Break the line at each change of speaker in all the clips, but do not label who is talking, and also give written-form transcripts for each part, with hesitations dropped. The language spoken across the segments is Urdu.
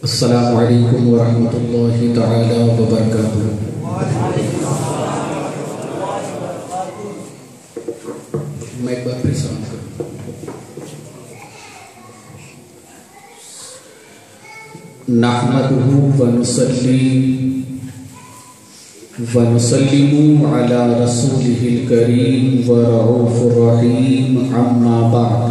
السلام علیکم ورحمۃ اللہ تعالی وبرکاتہ۔ میں ایک بار پھر سلام کروں۔ نحمدہ ونسلم علی رسولہ الکریم ورؤوف الرحیم، اما بعد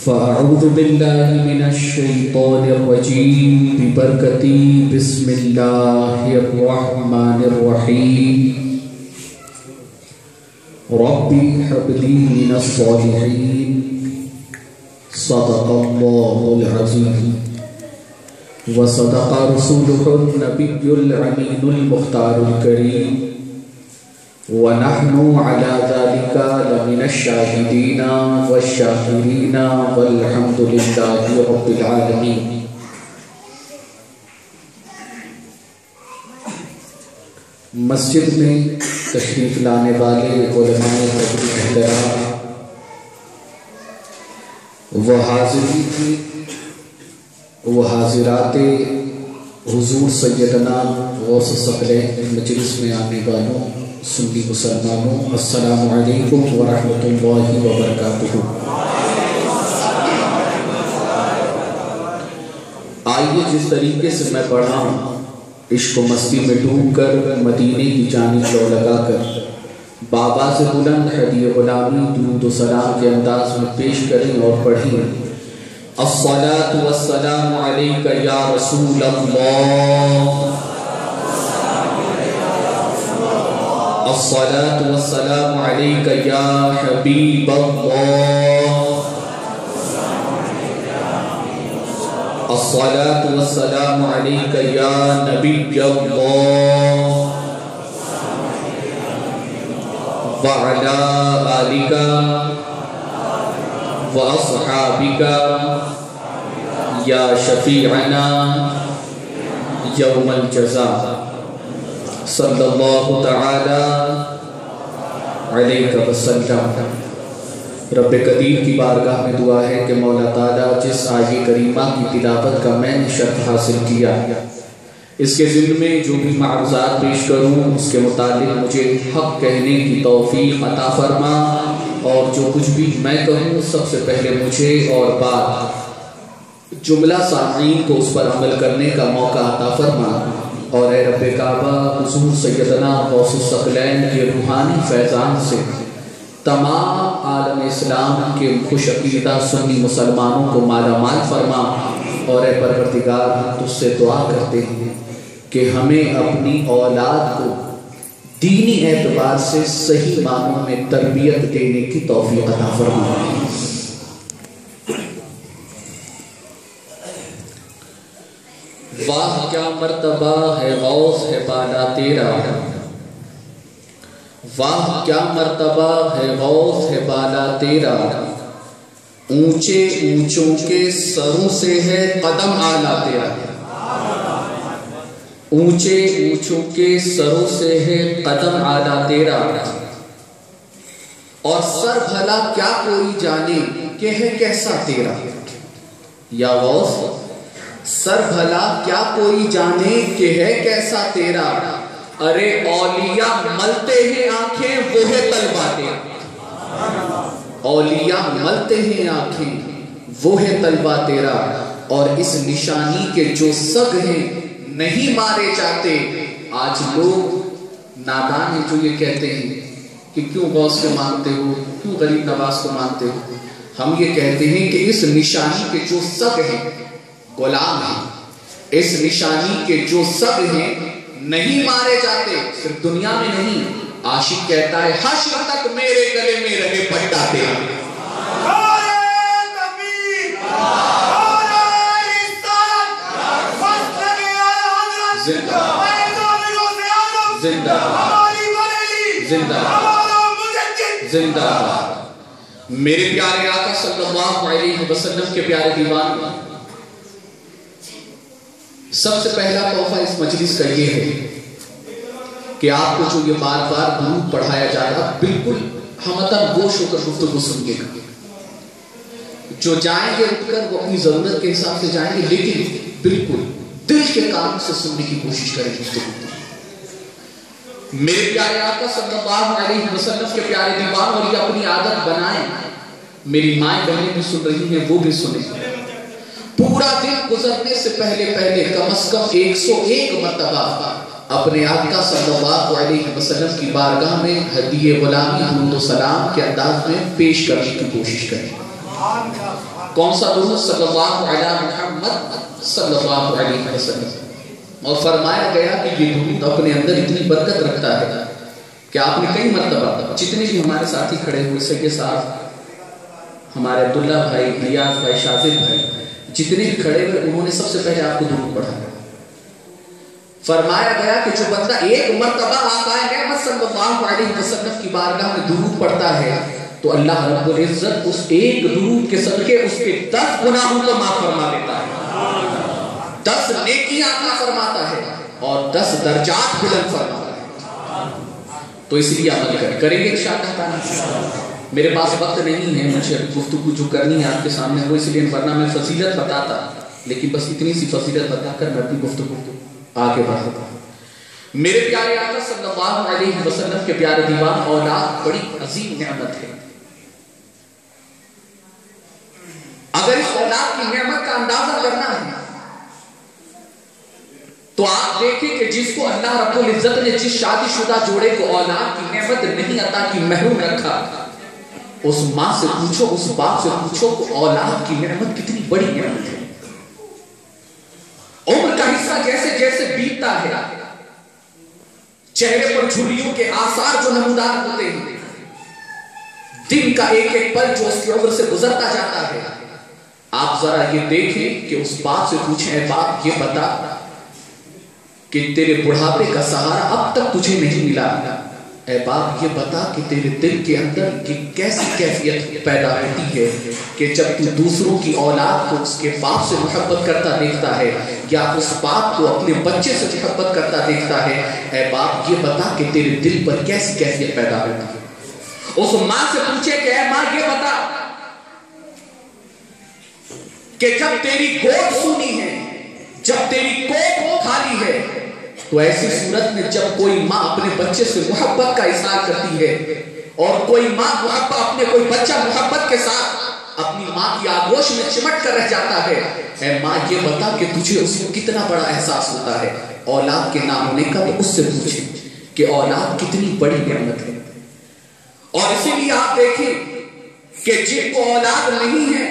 فاعوذ باللہ من الشیطان الرجیم ببرکۃ بسم اللہ الرحمن الرحیم۔ رب هب لي من الصالحین، صدق اللہ العظیم وصدق رسولہ النبی الامین المختار الکریم، ونحن على ذلك لمن الشاهدين والشاكرين والحمد لله رب العالمين۔ مسجد میں تشریف لانے والے علماء محترم و حاضرات حضور سیدنا غوث ثقلین مجلس میں آنے والوں سنی مسلمانوں، السلام علیکم ورحمۃ اللہ وبرکاتہ۔ آئیے جس طریقے سے میں پڑھا ہوں، عشق و مستی میں ڈوب کر مدینے کی جانب لو لگا کر بابا سے بلند ہدیہ غلامی درود و سلام کے انداز میں پیش کریں اور پڑھیں۔ الصلاۃ والسلام علیک یا رسول اللہ، الصلاۃ والسلام علیک یا حبیب اللہ، الصلاۃ والسلام علیک یا نبی اللہ، وعلی آلک واصحابک یا شفیعنا یوم الجزاء، صلی اللہ تعالی علیہ وسلم۔ رب قدیر کی بارگاہ میں دعا ہے کہ مولا تعالیٰ جس آیہ کریمہ کی تلاوت کا میں نے شرف حاصل کیا، اس کے ذمن میں جو بھی معروضات پیش کروں اس کے متعلق مجھے حق کہنے کی توفیق عطا فرما، اور جو کچھ بھی میں کہوں سب سے پہلے مجھے اور بعد جملہ سامعین کو اس پر عمل کرنے کا موقع عطا فرما، اور اے رب کعبہ حضور سیدنا غوث الثقلین کے روحانی فیضان سے تمام عالم اسلام کے خوش عقیدہ سنی مسلمانوں کو مالا مال فرما، اور اے پروردگار ہم تجھ سے دعا کرتے ہیں کہ ہمیں اپنی اولاد کو دینی اعتبار سے صحیح معنوں میں تربیت دینے کی توفیق عطا فرما۔ واہ کیا مرتبہ ہے غوث ہے بالا تیرا، واہ کیا مرتبہ ہے غوث ہے بالا تیرا، اونچے اونچوں کے سروں سے ہے قدم آلا تیرا، اونچے اونچوں کے سروں سے ہے قدم آلا تیرا، اور سر بھلا کیا کوئی جانے کہ ہے کیسا تیرا۔ یا غوث سر بھلا کیا کوئی جانے کہ ہے کیسا تیرا، ارے اولیاء ملتے ہیں آنکھیں وہ ہے طلبہ تیرا، اولیاء ملتے ہیں آنکھیں وہ ہے طلبہ تیرا، اور اس نشانی کے جو سگ ہیں نہیں مارے جاتے۔ آج لوگ نادان ہیں جو یہ کہتے ہیں کہ کیوں غوث کو مانتے ہو، کیوں غریب نواز کو مانتے ہو۔ ہم یہ کہتے ہیں کہ اس نشانی کے جو سگ ہیں غلام ہیں، اس نشانی کے جو سگ ہیں نہیں مارے جاتے۔ صرف دنیا میں نہیں، عاشق کہتا ہے حشر تک میرے گلے میں رہے پٹا تیرا۔ زندہ زندہ زندہ زندہ میرے پیارے آقا صلی اللہ علیہ وسلم کے پیارے دیوان، سب سے پہلا تحفہ اس مجلس کا یہ ہے کہ آپ کو جو یہ بار بار درود پڑھایا جائے گا بالکل ہمتن گوش ہو کر گفتگو سنیے گا، جو جائیں گے اٹھ کر وہ اپنی ضرورت کے حساب سے جائیں گے، لیکن بالکل دل کے کام سے سننے کی کوشش کریں گفتگو۔ میرے پیارے آقا صلی اللہ علیہ وسلم کے پیارے دیوان، اور یہ اپنی عادت بنائیں، میری مائیں بہنیں بھی سن رہی ہیں وہ بھی سنیں، پورا دن گزرنے سے پہلے کم از کم 101 مرتبہ اپنے آقا صلی اللہ علیہ وسلم کی بارگاہ میں ہدیہ غلامی درود و سلام کے انداز میں پیش کرنے کی کوشش کریں۔ کون سا درود؟ صلی اللہ علیہ محمد صلی اللہ علیہ وسلم۔ اور فرمایا گیا کہ یہ درود اپنے اندر اتنی برکت رکھتا ہے کہ آپ نے کئی مرتبہ، جتنے بھی ہمارے ساتھی کھڑے ہوئے، سید صاحب، ہمارے عبداللہ بھائی، نیاز بھائی، شاذب بھائی، جتنے بھی کھڑے ہوئے انہوں نے سب سے پہلے آپ کو درود پڑھا۔ فرمایا گیا کہ جو بندہ ایک مرتبہ آقا احمد صلی اللہ علیہ وسلم کی بارگاہ میں درود پڑھتا ہے تو اللہ رب العزت اس ایک درود کے صدقے اس کے 10 گناہوں کو معاف فرما دیتا ہے، 10 نیکیاں عطا فرماتا ہے اور 10 درجات بلند فرماتا ہے۔ تو اس لیے عمل کریں گے انشاءاللہ تعالی۔ میرے پاس وقت نہیں ہے، مجھے گفتگو جو کرنی ہے آپ کے سامنے وہ، اس لیے ورنہ میں فضیلت بتاتا، لیکن بس اتنی سی فضیلت بتا کر میں اپنی گفتگو کو آگے بڑھاتا ہوں۔ میرے پیارے آقا صلی اللہ علیہ وسلم کے پیارے دیوان، اولاد بڑی عظیم نعمت ہے۔ اگر اس اولاد کی نعمت کا اندازہ کرنا ہے تو آپ دیکھیں کہ جس کو اللہ رب العزت نے جس شادی شدہ جوڑے کو اولاد کی نعمت نہیں عطا کی، محروم رکھا، اس ماں سے پوچھو، اس باپ سے پوچھو کہ اولاد کی نعمت کتنی بڑی نعمت ہے۔ عمر کا حصہ جیسے جیسے بیتتا ہے، چہرے پر جھریوں کے آثار جو نمودار ہوتے ہیں، دن کا ایک ایک پل جو اس کی عمر سے گزرتا جاتا ہے، آپ ذرا یہ دیکھیں کہ اس باپ سے پوچھیں، اے باپ یہ بتا کہ تیرے بڑھاپے کا سہارا اب تک تجھے نہیں ملا، اے باپ یہ بتا کہ تیرے دل کے اندر کیسی کیفیت پیدا ہوتی ہے کہ جب تو دوسروں کی اولاد کو اس کے باپ سے محبت کرتا دیکھتا ہے یا اس باپ کو اپنے بچے سے محبت کرتا دیکھتا ہے، اے باپ یہ بتا کہ تیرے دل پر کیسی کیفیت پیدا ہوتی ہے۔ اس ماں سے پوچھے کہ اے ماں یہ بتا کہ جب تیری گود سونی ہے، جب تیری کوکھ خالی ہے، تو ایسی صورت میں جب کوئی ماں اپنے بچے سے محبت کا اظہار کرتی ہے اور کوئی ماں اپنے کوئی بچہ محبت کے ساتھ اپنی ماں کی آغوش میں چمٹ کر رہ جاتا ہے، اے ماں یہ بتا کہ تجھے اس کو کتنا بڑا احساس ہوتا ہے اولاد کے نہ ہونے کا۔ تو اس سے پوچھیں کہ اولاد کتنی بڑی نعمت ہے۔ اور اسی لیے آپ دیکھیں کہ جن کو اولاد نہیں ہے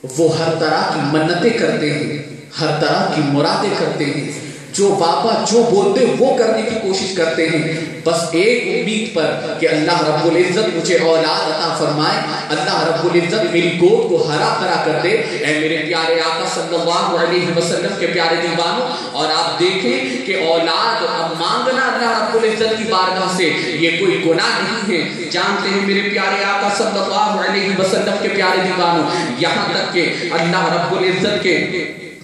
وہ ہر طرح کی منتیں کرتے ہیں، ہر طرح کی مرادیں کرتے ہیں، جو بابا جو بولتے وہ کرنے کی کوشش کرتے ہیں، بس ایک امید پر کہ اللہ رب العزت مجھے اولاد عطا فرمائے، اللہ رب العزت میری گود کو ہرا بھرا کر دے۔ اے میرے پیارے آقا صلی اللہ علیہ وسلم کے پیارے دیوانوں، اور آپ دیکھیں کہ اولاد اب مانگنا اللہ رب العزت کی بارگاہ سے یہ کوئی گناہ نہیں ہے۔ جانتے ہیں میرے پیارے آقا صلی اللہ علیہ وسلم کے پیارے دیوانوں، یہاں تک کہ اللہ رب العزت کے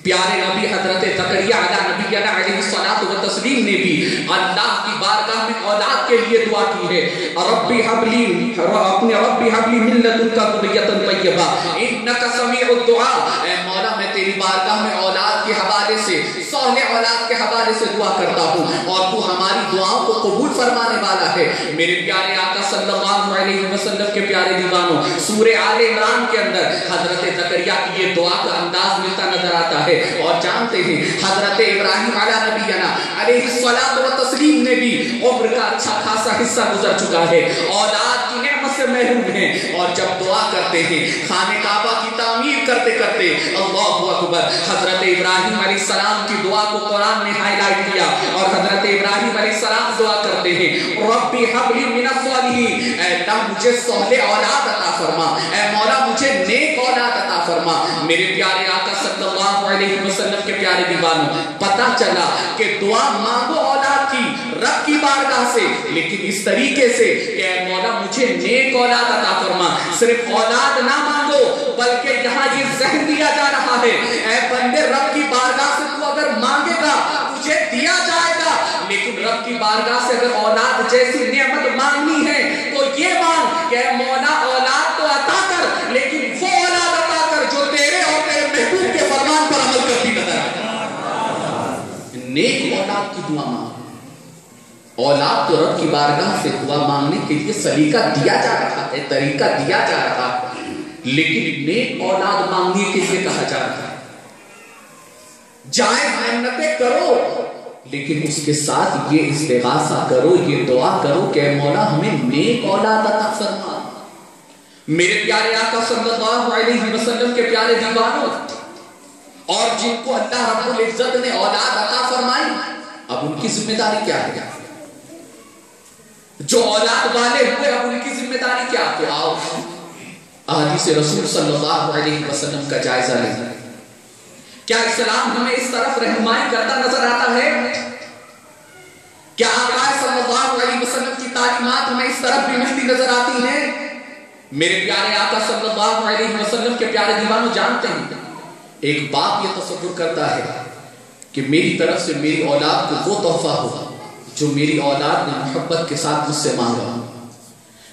پیارے نبی حضرت زکریا علیہ الصلوۃ والتسلیم نے بھی اللہ کی بارگاہ میں اولاد کے لیے دعا کی ہے، ربی حبلی من لدنک ذریۃ طیبہ انک سمیع الدعاء۔ اے مولا میں تیری بارگاہ میں اولاد کے حوالے سے، صالح اولاد کے حوالے سے دعا کرتا ہوں اور تو ہماری دعاؤں کو قبول فرمانے والا ہے۔ میرے پیارے آقا صلی اللہ علیہ وسلم کے پیارے دیوانوں، سورہ آل عمران کے اندر حضرت زکریا کی یہ دعا کا انداز ملتا نظر آتا ہے۔ اور جانتے ہیں حضرت ابراہیم علیہ نبینا علیہ الصلوۃ والتسلیم نے بھی عمر کا اچھا خاصا حصہ گزر چکا ہے، اولاد کی نعمت سے محروم ہیں، اور جب دعا کرتے ہیں خانہ کعبہ کی تعمیر کرتے کرتے اللہ اکبر، حضرت ابراہیم علیہ السلام کی دعا کو قرآن نے ہائی لائٹ کیا اور حضرت ابراہیم علیہ السلام دعا کرتے ہیں، ربی حب لی من الصالحین، اے اللہ مجھے صالح اولاد عطا فرما، اے مولا مجھے نیک اولاد عطا فرما۔ میرے پیارے آقا صلی اللہ علیہ وسلم کے پیارے دیوانوں، پتہ چلا کہ دعا مانگو اولاد کی رب کی بارگاہ سے، لیکن اس طریقے سے کہ اے مولا مجھے نیک اولاد عطا فرما۔ صرف اولاد نہ مانگو بلکہ یہاں یہ ذہن دیا جا رہا ہے، اے بندے رب کی بارگاہ سے تو اگر مانگے گا تجھے دیا جائے گا، لیکن رب کی بارگاہ سے اگر اولاد جیسی نعمت مانگنی ہے تو یہ مانگ کہ اے مولا اولاد تو عطا کر، لیکن وہ اولاد اولاد تو رب کی بارگاہ سے دعا مانگنے کے لیے سلیقہ دیا جا رہا ہے، طریقہ دیا جا رہا ہے، لیکن نیک اولاد مانگنے کے لیے کہا جا رہا ہے۔ جائز محنتیں کرو، لیکن اس کے ساتھ یہ استغاثہ کرو، یہ دعا کرو کہ اے مولا ہمیں نیک اولاد عطا فرما۔ میرے پیارے آقا صلی اللہ علیہ وسلم کے پیارے دیوانوں، اور جن کو اللہ رب العزت نے اولاد عطا فرمائی، اب ان کی ذمہ داری کیا ہے؟ جو اولاد والے ہوئے اب ان کی ذمہ داری کیا ہے؟ آؤ احادیث رسول صلی اللہ علیہ وسلم کا جائزہ لیں۔ کیا اسلام ہمیں اس طرف رہنمائی کرتا نظر آتا ہے؟ کیا آقا صلی اللہ علیہ وسلم کی تعلیمات ہمیں اس طرف بھی ملتی نظر آتی ہیں؟ میرے پیارے آقا صلی اللہ علیہ وسلم کے پیارے دیوانوں جانتے ہیں، ایک باپ یہ تصور کرتا ہے کہ میری طرف سے میری اولاد کو وہ تحفہ ہوگا جو میری اولاد نے محبت کے ساتھ مجھ سے مانگا،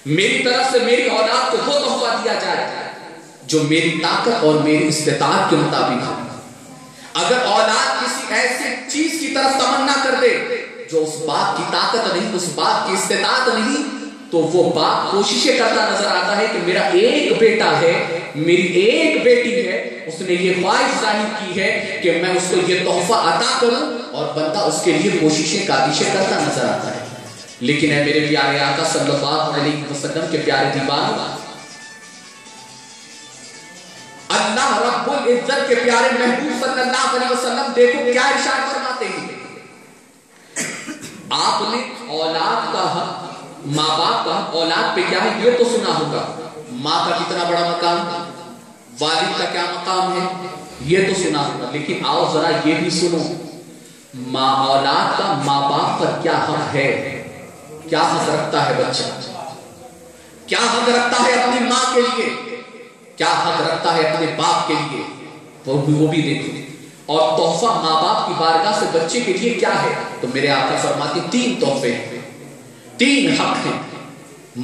میری طرف سے میری اولاد کو وہ تحفہ دیا جائے جو میری طاقت اور میری استطاعت کے مطابق ہے۔ اگر اولاد کسی ایسی چیز کی طرف تمنا کر دے جو اس باپ کی طاقت نہیں، اس باپ کی استطاعت نہیں، تو وہ باپ کوششیں کرتا نظر آتا ہے کہ میرا ایک بیٹا ہے، میری ایک بیٹی ہے، اس نے یہ خواہش ظاہر کی ہے کہ میں اس کو یہ تحفہ عطا کروں، اور بندہ اس کے لیے کوششیں کاوشیں کرتا نظر آتا ہے۔ لیکن اے میرے پیارے آقا صلی اللہ علیہ وسلم کے پیارے دیوانوں، اللہ رب العزت کے پیارے محبوب صلی اللہ علیہ وسلم دیکھو کیا ارشاد فرماتے ہیں۔ آپ نے اولاد کا حق، ماں باپ کا حق اولاد پہ کیا ہے یہ تو سنا ہوگا، ماں کا کتنا بڑا مقام ہے، والد کا کیا مقام ہے یہ تو سنا ہوگا، لیکن آؤ ذرا یہ بھی سنو، ماں اولاد کا ماں باپ پر کیا حق ہے، کیا حق رکھتا ہے بچہ، کیا حق رکھتا ہے اپنی ماں کے لیے، کیا حق رکھتا ہے اپنے باپ کے لیے، وہ بھی دیکھو۔ اور تحفہ ماں باپ کی بارگاہ سے بچے کے لیے کیا ہے؟ تو میرے آقا فرماتے 3 تحفے ہیں، 3 حق ہیں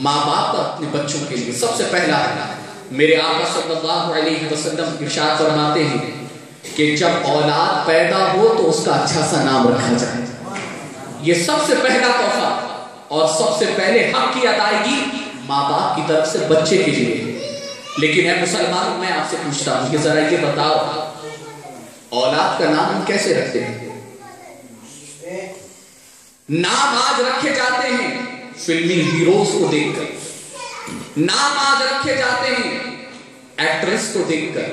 ماں باپ کا اپنے بچوں کے لیے۔ سب سے پہلا ہے میرے آقا صلی اللہ علیہ وسلم ارشاد فرماتے ہیں کہ جب اولاد پیدا ہو تو اس کا اچھا سا نام رکھا جائے، یہ سب سے پہلا تحفہ اور سب سے پہلے حق کی ادائیگی ماں باپ کی طرف سے بچے کے لیے۔ لیکن اے مسلمانوں، میں آپ سے پوچھتا ہوں کہ ذرا یہ بتاؤ اولاد کا نام ہم کیسے رکھتے ہیں؟ نام آج رکھے جاتے ہیں فلمی ہیروز کو دیکھ کر، نام آج رکھے جاتے ہیں ایکٹریس کو دیکھ کر،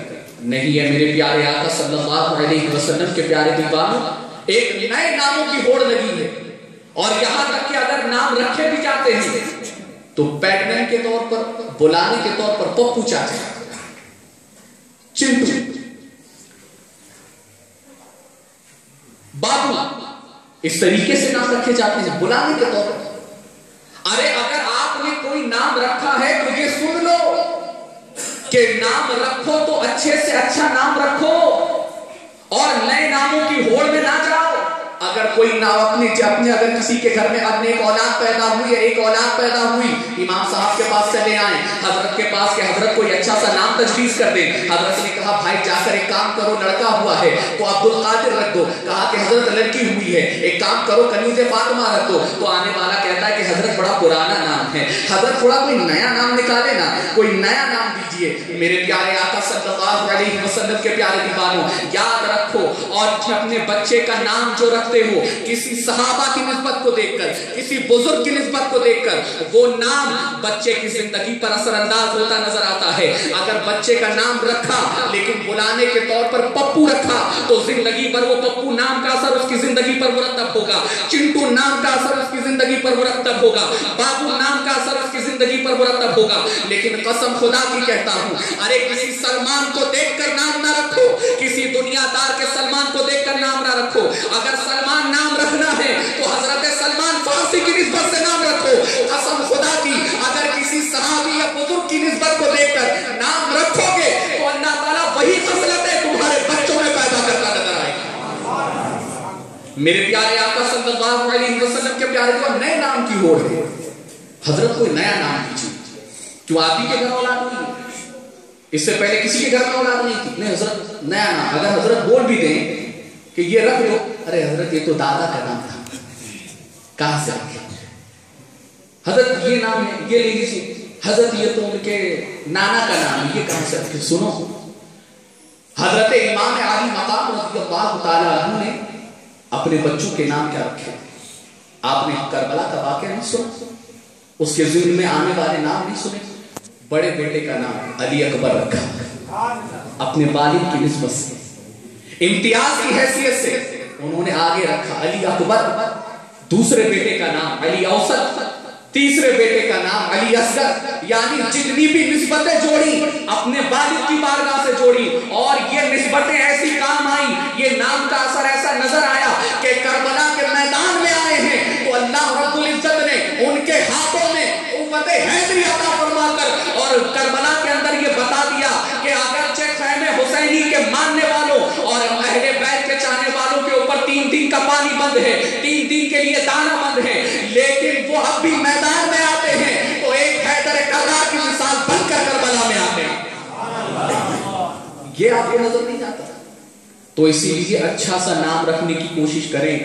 نہیں ہے میرے پیارے آقا صلی اللہ علیہ وسلم کے پیارے دیوانوں، ایک نئے ناموں کی ہوڑ لگی ہے، اور یہاں تک کہ اگر نام رکھے بھی جاتے ہیں تو پیٹ نیم کے طور پر، بلانے کے طور پر پپو چاچا، چنٹو، بابو، اس طریقے سے نام رکھے جاتے ہیں بلانے کے طور پر۔ ارے اگر آپ نے کوئی نام رکھا ہے تو یہ سن لو کہ نام رکھو تو اچھے سے اچھا نام رکھو اور نئے ناموں کی ہوڑ میں نہ جاؤ۔ اگر کوئی نام اپنے اگر کسی کے گھر میں اپنے ایک اولاد پیدا ہوئی ہے، ایک اولاد پیدا ہوئی، امام صاحب کے پاس چلے آئیں، حضرت کے پاس کہ حضرت کوئی اچھا سا نام تجویز کر دیں۔ حضرت نے کہا بھائی جا کر ایک کام کرو، لڑکا ہوا ہے تو عبد القادر رکھ دو، کہا کہ حضرت لڑکی ہوئی ہے ایک کام کرو کنیز فاطمہ رکھ دو، تو آنے والا کہتا ہے کہ حضرت بڑا پرانا نام ہے، حضرت تھوڑا کوئی نیا نام نکالے نا، کوئی نیا نام دیجئے۔ میرے پیارے آقا صلی اللہ علیہ وسلم کے پیارے دیوانوں، یاد رکھو اور اپنے بچے کا نام جو رکھتے ہو کسی صحابہ کی نسبت کو دیکھ کر، کسی بزرگ کی نسبت کو دیکھ کر، وہ نام بچے کی زندگی پر اثر انداز ہوتا نظر آتا ہے۔ اگر بچے کا نام رکھا لیکن بلانے کے طور پر پپو رکھا تو زندگی پر وہ پپو نام کا اثر اس کی زندگی پر مرتب ہوگا، چنٹو نام کا اثر اس کی زندگی پر مرتب ہوگا، بابو نام کا اثر اس کی زندگی پر مرتب ہوگا۔ لیکن قسم خدا کی کہتا ہوں، ارے کسی سلمان کو دیکھ کر نام نہ رکھو، کسی دنیا دار کے سلمان کو دیکھ کر نام نہ رکھو۔ اگر سلمان نام رکھنا ہے تو حضرت سلمان فارسی کی نسبت سے نام رکھو۔ قسم خدا کی اگر کسی صحابی یا بزرگ کی نسبت کو دیکھ کر نام رکھو گے تو اللہ تعالیٰ وہی خصلتیں تمہارے بچوں میں پیدا کرتا نظر آئے گا۔ میرے پیارے آقا صلی اللہ علیہ وسلم کے پیارے کو نئے نام کی ہوڑ ہے، حضرت کوئی نیا نام دیجیے۔ کیوں آپ ہی کے گھر اولاد ہوئی ہے؟ اس سے پہلے کسی کے گھر میں اولاد نہیں تھی، نہیں حضرت نیا نام، اگر حضرت بول بھی دیں کہ یہ رکھ دو، ارے حضرت یہ تو دادا کا نام تھا، کہاں سے رکھے؟ حضرت یہ نام ہے، یہ لے لیجیے، حضرت یہ تو ان کے نانا کا نام ہے، یہ کہاں سے رکھے؟ سنو، حضرت امام علی مقام رضی اللہ تعالیٰ عنہ نے اپنے بچوں کے نام کیا رکھے؟ آپ نے کربلا کا واقعہ نہیں سنا؟ اس کے ذہن میں آنے والے نام نہیں سنے؟ بڑے بیٹے کا نام علی اکبر رکھا اپنے والد کی نسبت سے، امتیاز کی حیثیت سے انہوں نے آگے رکھا علی اکبر، دوسرے بیٹے کا نام علی اوسط، تیسرے بیٹے کا نام علی اصغر، یعنی جتنی بھی نسبتیں جوڑی اپنے والد کی بارگاہ سے جوڑی، اور یہ نسبتیں ایسی کام آئیں، یہ نام کا اثر ایسا نظر آیا کہ کربلا کے میدان میں آئے ہیں تو اللہ رب العزت نے ان کے ہاتھوں میں قوت حیدری عطا فرما کر اور کربلا کے اندر یہ بتا دیا کہ اگرچہ خیمے حسینی کے ماننے والوں اور اہل بیت کے چاہنے والوں کے اوپر 3 دن کا پانی بند ہے، 3 دن کے لیے دانا بند ہے، لیکن وہ اب بھی میدان میں آتے ہیں تو ایک حیدر کرار کی مثال بن کر کربلا میں آتے ہیں۔ یہ آپ کو نظر نہیں آتا؟ تو اسی لیے اچھا سا نام رکھنے کی کوشش کریں،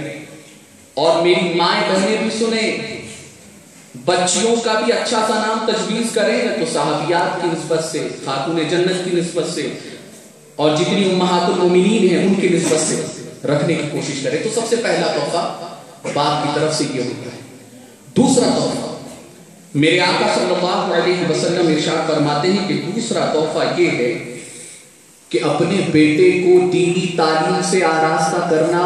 اور میری مائیں بہنیں بھی سنیں، بچیوں کا بھی اچھا سا نام تجویز کریں تو صحابیات کی نسبت سے، خاتون جنت کی نسبت سے، اور جتنی امہات المومنین ہیں ان کی نسبت سے رکھنے کی کوشش کریں۔ تو سب سے پہلا تحفہ باپ کی طرف سے یہ ہوتا ہے۔ دوسرا تحفہ، میرے آقا صلی اللہ علیہ وسلم ارشاد فرماتے ہیں کہ دوسرا تحفہ یہ ہے کہ اپنے بیٹے کو دینی تعلیم سے آراستہ کرنا،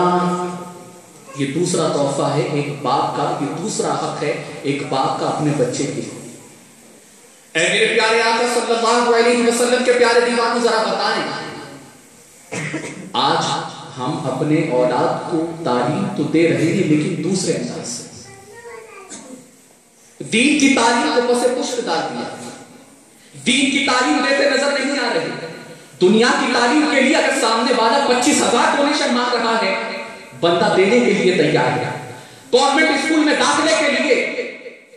یہ دوسرا تحفہ ہے ایک باپ کا، یہ دوسرا حق ہے ایک باپ کا اپنے بچے کے لیے۔ اے میرے پیارے آقا صلی اللہ علیہ وسلم کے پیارے دیوانوں، ذرا بتائیں، آج ہم اپنے اولاد کو تعلیم تو دے رہے ہیں لیکن دوسرے انداز سے، دین کی تعلیم کو پس پشت ڈال دیا، دین کی تعلیم دیتے نظر نہیں آ رہے۔ دنیا کی تعلیم کے لیے اگر سامنے والا 25,000 ڈونیشن مانگ رہا ہے، بندہ دینے کے لیے تیار ہے۔ گورنمنٹ اسکول میں داخلے کے لیے،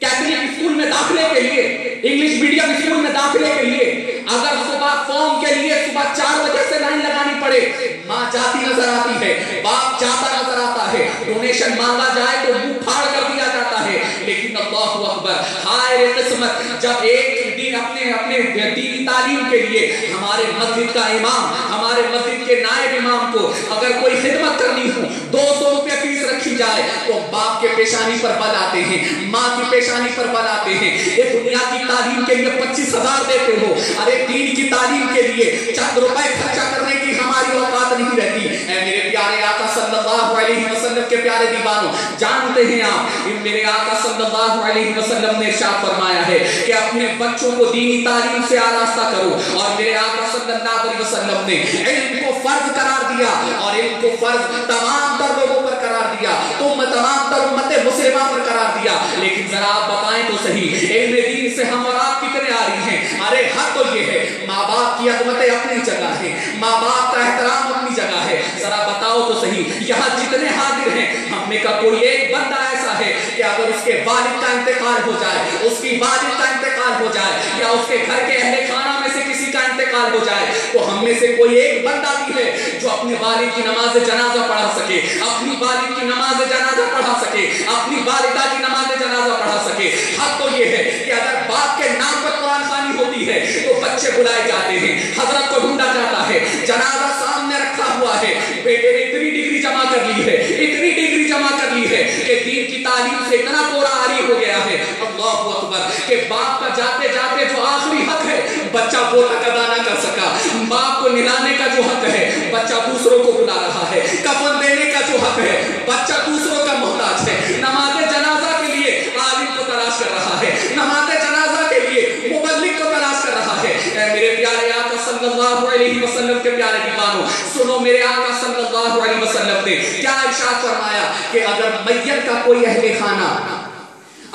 کیتھولک اسکول میں داخلے کے لیے، انگلش میڈیم اسکول میں داخلے کے لیے اگر صبح فارم کے لیے صبح 4 بجے سے لائن لگانی پڑے، ماں جاتی نظر آتی ہے، باپ جاتا نظر آتا ہے، ڈونیشن مانگا جائے تو منہ پھاڑ کر دیا جاتا ہے، لیکن اللہ اکبر، ہائے قسمت، جب ایک دن اپنے دینی تعلیم کے لیے ہمارے مسجد کا امام، ہمارے مسجد کے نائب امام کو اگر کوئی خدمت کرنی ہو، 200 روپے فیس رکھی جائے تو باپ کے پیشانی پر بل آتے ہیں، ماں کی پیشانی پر بل آتے ہیں۔ یہ دنیا کی تعلیم کے لیے 25,000 دیتے ہو، ارے دین کی تعلیم کے لیے چند روپے خرچہ کرنے کی ہماری اوقات نہیں رہتی۔ اے میرے پیارے آقا صلی اللہ علیہ وسلم کے پیارے دیوانوں، جانتے ہیں آپ، میرے آقا صلی اللہ علیہ وسلم نے ارشاد فرمایا ہے کہ اپنے بچوں کو دینی تعلیم سے آراستہ کرو، اور میرے آقا صلی اللہ علیہ وسلم نے علم کو فرض قرار دیا، اور علم کو فرض تمام تر لوگوں پر قرار دیا، تمام تر امت مسلمہ پر قرار دیا۔ لیکن ذرا آپ بتائیں تو صحیح، علم دین سے ہم اور آپ کتنے آ رہی ہیں؟ ارے حق تو یہ ہے، ماں باپ کی عظمتیں اپنی جگہ ہے، ماں باپ کا احترام اپنی جگہ ہے، ذرا بتاؤ تو صحیح، یہاں جتنے حاضر ہیں ہم میں کا کوئی ایک بندہ ایسا ہے کہ اگر اس کے والد کا انتقال ہو جائے، اس کی والد کا انتقال ہو جائے، یا اس کے گھر کے اہل خانہ میں سے کسی کا انتقال ہو جائے، تو ہم میں سے کوئی ایک بندہ بھی ہے جو اپنے والد کی نماز جنازہ پڑھا سکے، اپنی والد کی نماز جنازہ پڑھا سکے، اپنی والدہ کی نماز جنازہ پڑھا سکے؟ حق تو یہ ہے کہ اگر باپ کے نام پر قرآن خوانی ہوتی ہے تو بچے بلائے جاتے ہیں، حضرت کو ڈھونڈا جاتا ہے، جنازہ سامنے رکھا ہوا ہے، بیٹے نے اتنی ڈگری جمع کر لی ہے، اتنی ڈگری جمع کر لی ہے کہ دین کی تعلیم سے اتنا پورا عاری ہو گیا ہے، اللہ اکبر، کہ باپ کا جاتے جاتے جو آخری حق ہے بچہ وہ تک ادا نہ کر سکا۔ باپ کو نلانے کا جو حق ہے بچہ دوسروں کو بلا رہا ہے، کفن دینے کا جو حق ہے بچہ دوسروں کا محتاج ہے، نماز جنازہ کے لیے عالم کو تلاش کر رہا ہے، نماز جنازہ کے لیے مبلغ کو تلاش کر رہا ہے۔ اے میرے پیارے آقا صلی اللہ علیہ وسلم کے پیارے دیوانوں، سنو، میرے آقا صلی اللہ علیہ وسلم نے کیا ارشاد فرمایا کہ اگر میت کا کوئی اہل خانہ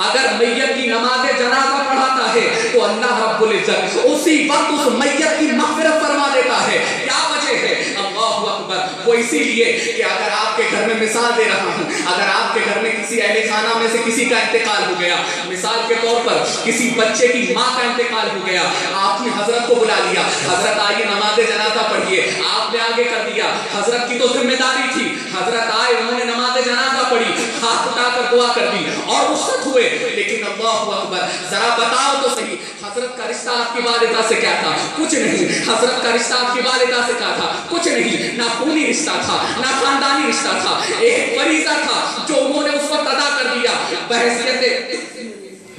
اگر میت کی نماز جنازہ پڑھاتا ہے تو اللہ رب العزت اسی وقت اس میت کی مغفرت فرما دیتا ہے۔ کیا وجہ ہے؟ اللہ اکبر، وہ اسی لیے کہ اگر آپ کے گھر میں، مثال دے رہا ہوں، اگر آپ کے گھر میں کسی اہل خانہ میں سے کسی کا انتقال ہو گیا، مثال کے طور پر کسی بچے کی ماں کا انتقال ہو گیا، آپ نے حضرت کو بلا لیا، حضرت آئیے نماز جنازہ پڑھیے، آپ نے آگے کر دیا، حضرت کی تو ذمہ داری تھی، حضرت آئے، انہوں نے نماز جنازہ پڑھی، ہاتھ اٹھا کر دعا کر دی اور رخصت ہوئے. لیکن اللہ اکبر، ذرا بتاؤ تو صحیح، حضرت کا رشتہ آپ کی والدہ سے کیا تھا؟ کچھ نہیں. حضرت کا رشتہ آپ کی والدہ سے کیا تھا؟ کچھ نہیں. نہ خونی رشتہ تھا، نہ خاندانی رشتہ تھا، ایک فریضہ تھا جو انہوں نے اس وقت ادا کر دیا بحیثیت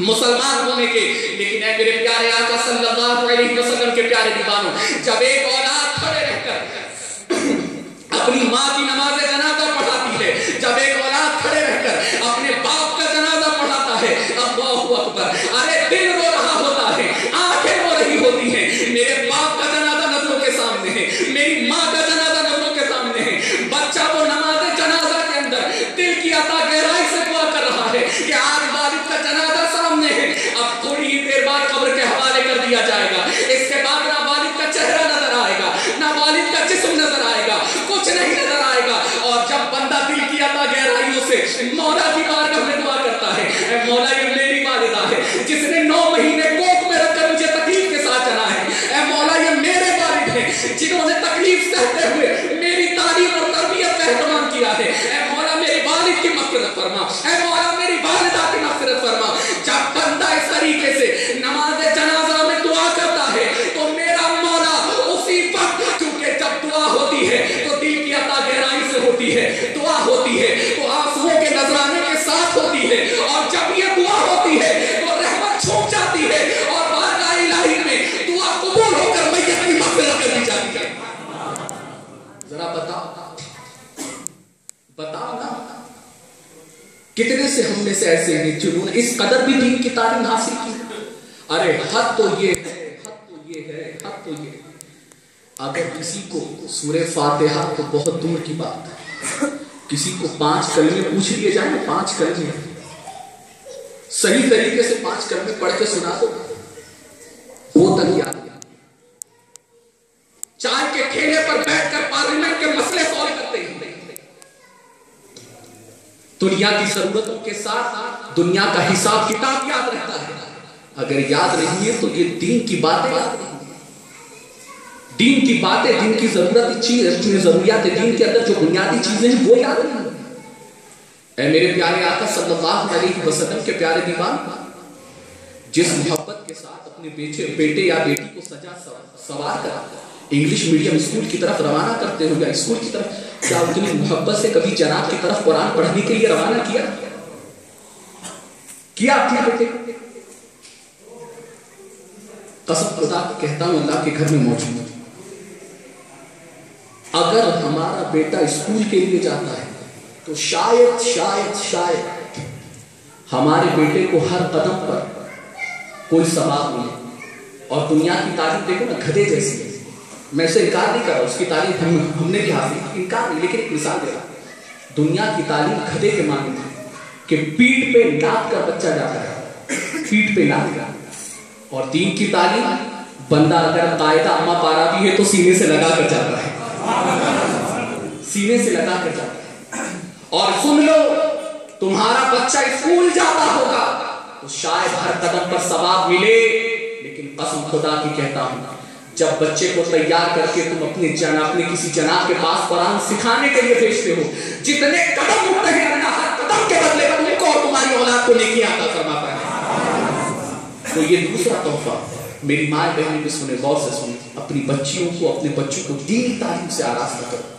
مسلمان ہونے کے. لیکن اے میرے پیارے آقا صلی اللہ علیہ وسلم کے پیارے دیوانوں، جب ایک اولاد کھڑے رہ کر اپنی ماں کی نماز جنازہ پڑھاتی ہے، جب ایک اولاد کھڑے رہ کر اپنے باپ کا جنازہ پڑھاتا ہے، اللہ اکبر، ارے دل رو رہا ہوتا ہے، آنکھیں رو رہی ہوتی ہیں. میرے باپ کا جنازہ نظروں کے سامنے ہے، میری ماں کا جنازہ نظروں کے سامنے ہے. بچہ وہ نماز جنازہ کے اندر دل کی عطا گہرائی سے دعا کر رہا ہے کہ آج والد کا جنازہ سامنے ہے، اب تھوڑی ہی دیر بعد قبر کے حوالے کر دیا جائے گا. اس کے بعد نہ والد کا چہرہ نظر آئے گا، نہ والد کا جسم نظر آئے گا، کچھ نہیں نظر آئے گا. اور جب بندہ دل کی عطا گہرائیوں سے مولا کی بارگاہ میں دعا کرتا ہے، اے مولا یہ میری والدہ ہے جس نے 9 مہینے کوکھ میں رکھ کر مجھے تکلیف کے ساتھ چلا ہے. اے مولا یہ میرے والد ہیں جنہوں نے تکلیف سہتے ہوئے میری تعلیم اور تربیت کا اہتمام کیا ہے. اے مولا میری والد کی مغفرت فرما، اے مولا میری والدہ کی مغفرت فرما. جب بندہ اس طریقے سے نماز جنازہ میں دعا کرتا ہے تو میرا مولا اسی وقت، کیونکہ جب دعا ہوتی ہے تو دل کی عطا گہرائی سے ہوتی ہے، دعا ہوتی ہے تو آنسوؤں کے نذرانے کے ساتھ ہوتی ہے، اور جب یہ دعا ہوتی ہے تو رحمت چھوٹ جاتی ہے اور بارگاہ الہی میں دعا قبول ہو کر میت کی مغفرت کر دی جاتی ہے. ذرا بتاؤ نا کتنے سے ہم میں سے ایسے ہیں جنہوں نے اس قدر بھی دین کی تعلیم حاصل کی. ارے حد تو یہ ہے، حد تو یہ ہے، حد تو یہ ہے. اگر کسی کو سورہ فاتحہ تو بہت دور کی بات ہے، کسی کو 5 کلمے پوچھ لیے جائیں، 5 کلمے صحیح طریقے سے 5 کلمے پڑھ کے سنا دو، وہ تک یاد ہے. چائے کے ٹھیلے پر بیٹھ کر پارلیمنٹ کے مسئلے سالو کرتے ہیں. دنیا کی ضرورتوں کے ساتھ دنیا کا حساب کتاب یاد رہتا ہے. اگر یاد نہیں ہے تو یہ دین کی باتیں یاد نہیں. دین کی باتیں، دین کی ضروریات دین کے اندر جو بنیادی چیزیں ہیں وہ یاد نہیں. اے میرے پیارے آقا صلی اللہ علیہ وسلم کے پیارے دیوان، جس محبت کے ساتھ اپنے بیٹے یا بیٹی کو سجا سوار کر انگلش میڈیم اسکول کی طرف روانہ کرتے ہو یا اسکول کی طرف، کیا اتنی محبت سے کبھی جناب کی طرف قرآن پڑھنے کے لیے روانہ کیا اپنے بیٹے کو؟ قسم خدا کہتا ہوں اللہ کے گھر میں موجود، اگر ہمارا بیٹا اسکول کے لیے جاتا ہے تو شاید ہمارے بیٹے کو ہر قدم پر کوئی ثواب ملے. اور دنیا کی تعلیم دیکھو نا گدھے جیسی ہے. میں اسے انکار نہیں کر رہا، اس کی تعلیم ہم نے بھی حاصل کی، انکار نہیں، لیکن ایک مثال دے رہا. دنیا کی تعلیم گدھے کے معنی ہے کہ پیٹھ پہ لاد کر بچہ جاتا ہے، پیٹھ پہ لاد کر. اور دین کی تعلیم بندہ اگر قاعدہ اما پارا بھی ہے تو سینے سے لگا کر جاتا ہے، سینے سے لگا کر جاتا ہے. اور سن لو، تمہارا بچہ اسکول جاتا ہوگا تو شاید ہر قدم پر ثواب ملے، لیکن قسم خدا کی کہتا ہوں جب بچے کو تیار کر کے تم اپنے کسی جناب کے پاس قرآن سکھانے کے لیے بھیجتے ہو، جتنے قدم اٹھتے ہیں اللہ ہر قدم کے بدلے پر تم کو اور تمہاری اولاد کو نیکی عطا فرماتا ہے. تو یہ دوسرا تحفہ میری ماں بہنیں بھی سنے، غور سے سنے، اپنی بچیوں کو، اپنے بچوں کو دینی تعلیم سے آراستہ کرو،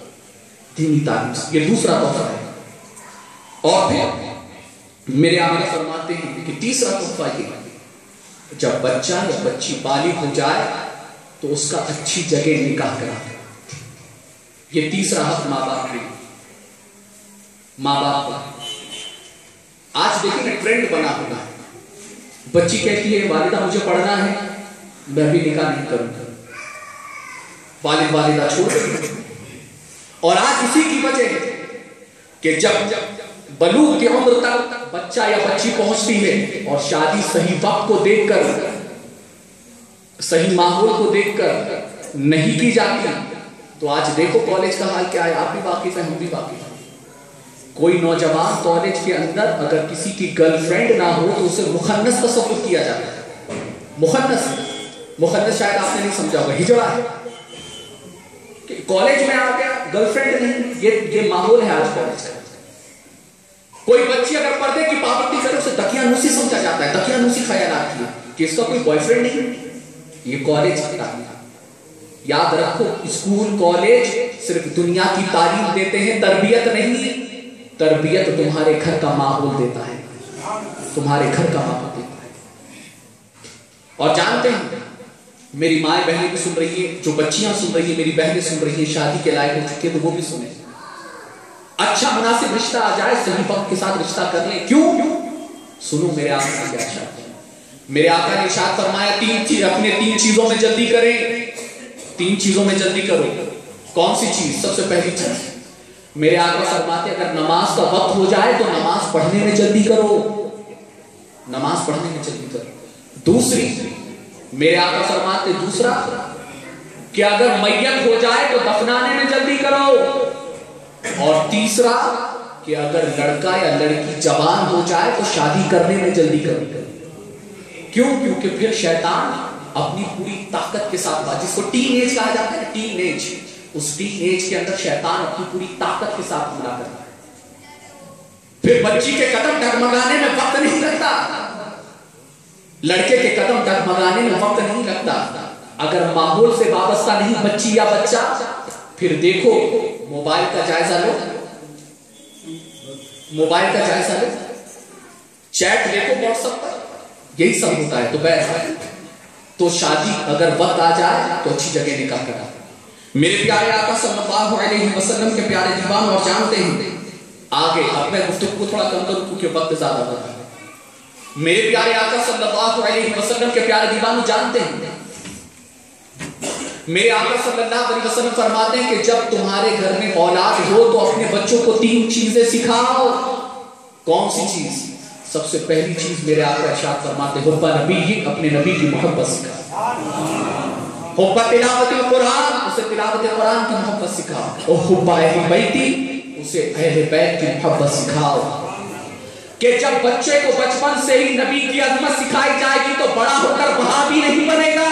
دینی تعلیم سے. یہ دوسرا تحفہ ہے. اور پھر میرے آقا فرماتے ہیں کہ تیسرا تحفہ یہ ہے، جب بچہ یا بچی بالغ ہو جائے تو اس کا اچھی جگہ نکاح کرا. یہ تیسرا حق ماں باپ کا. ماں باپ کا آج دیکھیں نا ٹرینڈ بنا ہوا ہے. بچی کہتی ہے والدہ مجھے پڑھنا ہے، میں بھی نکاح نہیں کروں گا، والد والدہ چھوڑ دیں. اور آج اسی کی وجہ ہے کہ جب بلوغ کی عمر تک بچہ یا بچی پہنچتی ہے اور شادی صحیح وقت کو دیکھ کر، صحیح ماحول کو دیکھ کر نہیں کی جاتی، تو آج دیکھو کالج کا حال کیا ہے. آپ بھی واقف ہیں، ہم بھی واقف ہیں. کوئی نوجوان کالج کے اندر اگر کسی کی گرل فرینڈ نہ ہو تو اسے مخنث تصور کیا جاتا ہے. مخنث شاید آپ نے نہیں سمجھا ہوگا، ہجڑا ہے کہ کالج میں آ گیا گرل فرینڈ نہیں. یہ ماحول ہے آج کالج کا. کوئی بچی اگر پردے کی پابندی کرے اسے دقیانوسی سمجھا جاتا ہے، دقیانوسی خیالات کی کہ اس کا کوئی بوائے فرینڈ نہیں. یہ کالج کی تعلیم. یاد رکھو اسکول کالج صرف دنیا کی تعلیم دیتے ہیں، تربیت نہیں. تربیت تمہارے گھر کا ماحول دیتا ہے، تمہارے گھر کا ماحول دیتا ہے. اور جانتے ہیں میری مائیں بہنیں بھی سن رہی ہیں، جو بچیاں سن رہی ہیں، میری بہنیں سن رہی ہیں، شادی کے لائق ہو چکے تو وہ بھی سنیں. اچھا مناسب رشتہ آ جائے صحیح وقت کے ساتھ رشتہ کر لیں. کیوں؟ سنو میرے آقا نے کیا ارشاد. میرے آقا نے ارشاد فرمایا اپنے 3 چیزوں میں جلدی کریں. 3 چیزوں میں جلدی کرو. کون سی چیز؟ سب سے پہلی چیز میرے آقا فرماتے اگر نماز کا وقت ہو جائے تو نماز پڑھنے میں جلدی کرو. نماز پڑھنے میں جلدی کرو. دوسری میرے آقا فرماتے دوسرا کہ اگر میت ہو جائے تو دفنانے میں جلدی کرو. اور تیسرا کہ اگر لڑکا یا لڑکی جوان ہو جائے تو شادی کرنے میں جلدی کرو. کیوں؟ کیونکہ پھر شیطان اپنی پوری طاقت کے ساتھ، جس کو ٹین ایج کہا جاتا ہے، ٹین ایج، اس ٹین ایج کے اندر شیطان اپنی پوری طاقت کے ساتھ حملہ کرتا ہے. پھر بچی کے قدم ڈگمگانے میں وقت نہیں لگتا، لڑکے کے قدم ڈگمگانے میں وقت نہیں لگتا. اگر ماحول سے وابستہ نہیں بچی یا بچہ، پھر دیکھو موبائل کا جائزہ لو، موبائل کا جائزہ لو، چیٹ دیکھو واٹس ایپ پر، یہی سب ہوتا ہے. تو بہرحال تو شادی اگر وقت آ جائے تو اچھی جگہ نکاح کرا. میرے پیارے آقا صلی اللہ علیہ وسلم کے پیارے دیوان اور جانتے ہیں آگے اب میں گفتگو کو تھوڑا کم کروں کیونکہ وقت زیادہ ہو رہا ہے. میرے پیارے آقا صلی اللہ علیہ وسلم کے پیارے دیوان جانتے ہیں میرے آقا صلی اللہ علیہ وسلم فرماتے ہیں کہ جب تمہارے گھر میں اولاد ہو تو اپنے بچوں کو 3 چیزیں سکھاؤ. کون سی چیز؟ سب سے پہلی چیز میرے آقا ارشاد فرماتے حب نبی، اپنے نبی کی محبت سکھاؤ. حب تلاوت القرآن، اسے تلاوت قرآن کی محبت سکھاؤ. اور حب اہل بیتی، اسے اہل بیت کی محبت سکھاؤ. کہ جب بچے کو بچپن سے ہی نبی کی عظمت سکھائی جائے گی تو بڑا ہو کر وہابی نہیں بنے گا،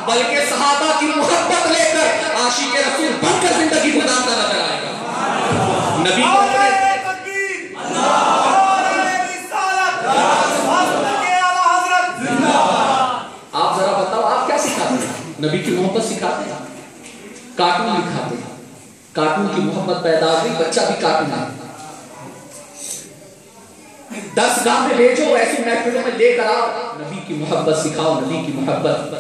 بلکہ صحابہ کی محبت لے کر عاشق رسول بن کر زندگی گزارتا نظر آئے گا. نبی کو آپ ذرا بتاؤ آپ کیا سکھاتے ہیں؟ نبی کی محبت سکھاتے ہیں، کارٹون دکھاتے ہیں، کارٹون کی محبت پیدا ہوئی، بچہ بھی کارٹون ہے. 10 گاہ میں بھیجو، ایسی محفلوں میں لے کر آؤ، نبی کی محبت سکھاؤ، نبی کی محبت،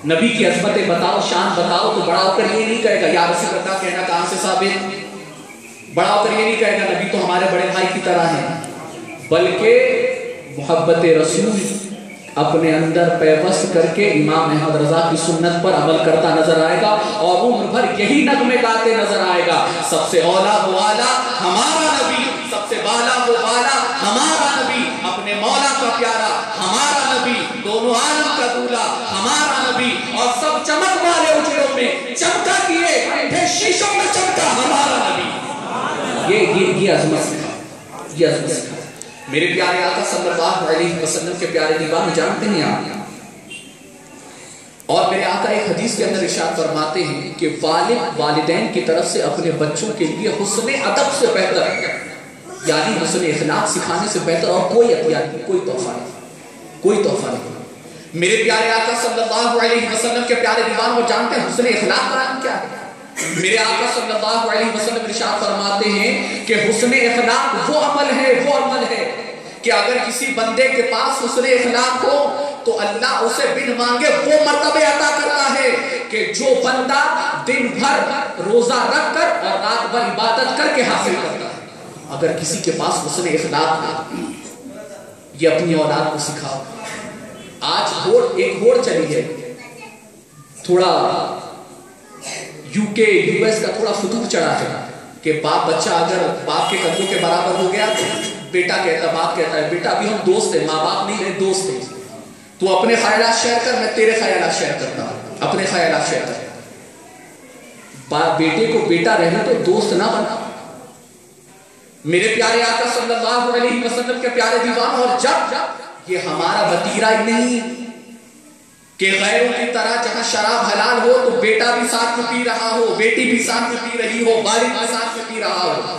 نبی کی عظمتیں بتاؤ، شان بتاؤ. تو بڑا ہو کر یہ نہیں کہے گا یا رسول اللہ کہنا کہاں سے ثابت، بڑا ہو کر یہ نہیں کہے گا نبی تو ہمارے بڑے بھائی کی طرح ہیں، بلکہ محبت رسول اپنے اندر پیوست کر کے امام احمد رضا کی سنت پر عمل کرتا نظر آئے گا اور عمر بھر یہی نغمے گاتے نظر آئے گا. سب سے اولا وہ آلہ ہمارا نبی، سب سے بالا وہ بالا ہمارا نبی، اپنے مولا کا پیارا ہمارا نبی، دونوں عالم کا دولا ہمارا نبی، اور سب چمک والے اجڑوں میں چمکا کیے شیشوں میں چمکا ہمارا نبی. یہ عظمت سکھا، یہ عظمت سکھا. میرے پیارے آقا صلی اللہ علیہ وسلم کے پیارے دیوان جانتے ہیں آپ، اور میرے آقا ایک حدیث کے اندر ارشاد فرماتے ہیں کہ والد والدین کی طرف سے اپنے بچوں کے لیے حسن ادب سے بہتر ہے، یعنی حسن اخلاق سکھانے سے بہتر اور کوئی عطیہ نہیں، کوئی تحفہ نہیں، کوئی تحفہ نہیں. میرے پیارے آقا صلی اللہ علیہ وسلم کے پیارے دیوان وہ جانتے ہیں حسن اخلاق کا نام کیا ہے؟ میرے آقا صلی اللہ علیہ وسلم ارشاد فرماتے ہیں کہ حسن اخلاق وہ عمل ہے کہ اگر کسی بندے کے پاس حسن اخلاق ہو تو اللہ اسے بن مانگے وہ مرتبے عطا کرتا ہے کہ جو بندہ دن بھر روزہ رکھ کر اور رات بھر عبادت کر کے حاصل کرتا ہے. اگر کسی کے پاس حسن اخلاق ہے، یہ اپنی اولاد کو سکھاؤ. آج ایک ہوڑ چلی ہے، تھوڑا UK US کا تھوڑا فتور چڑھا ہے کہ باپ بچہ اگر باپ کے قدموں کے برابر ہو گیا تو بیٹا کہتا، باپ کہتا ہے بیٹا ابھی ہم دوست ہیں، ماں باپ نہیں رہے، دوست ہیں، تو اپنے خیالات شیئر کر، میں تیرے خیالات شیئر کرتا ہوں، اپنے خیالات شیئر کر. بیٹے کو بیٹا رہنا تو دوست نہ بنا. میرے پیارے آقا صلی اللہ علیہ وسلم کے پیارے دیوان، اور جب یہ ہمارا وتیرہ ہی نہیں کہ غیروں کی طرح جہاں شراب حلال ہو تو بیٹا بھی ساتھ میں پی رہا ہو، بیٹی بھی ساتھ میں پی رہی ہو، والد بھی ساتھ میں پی رہا ہو،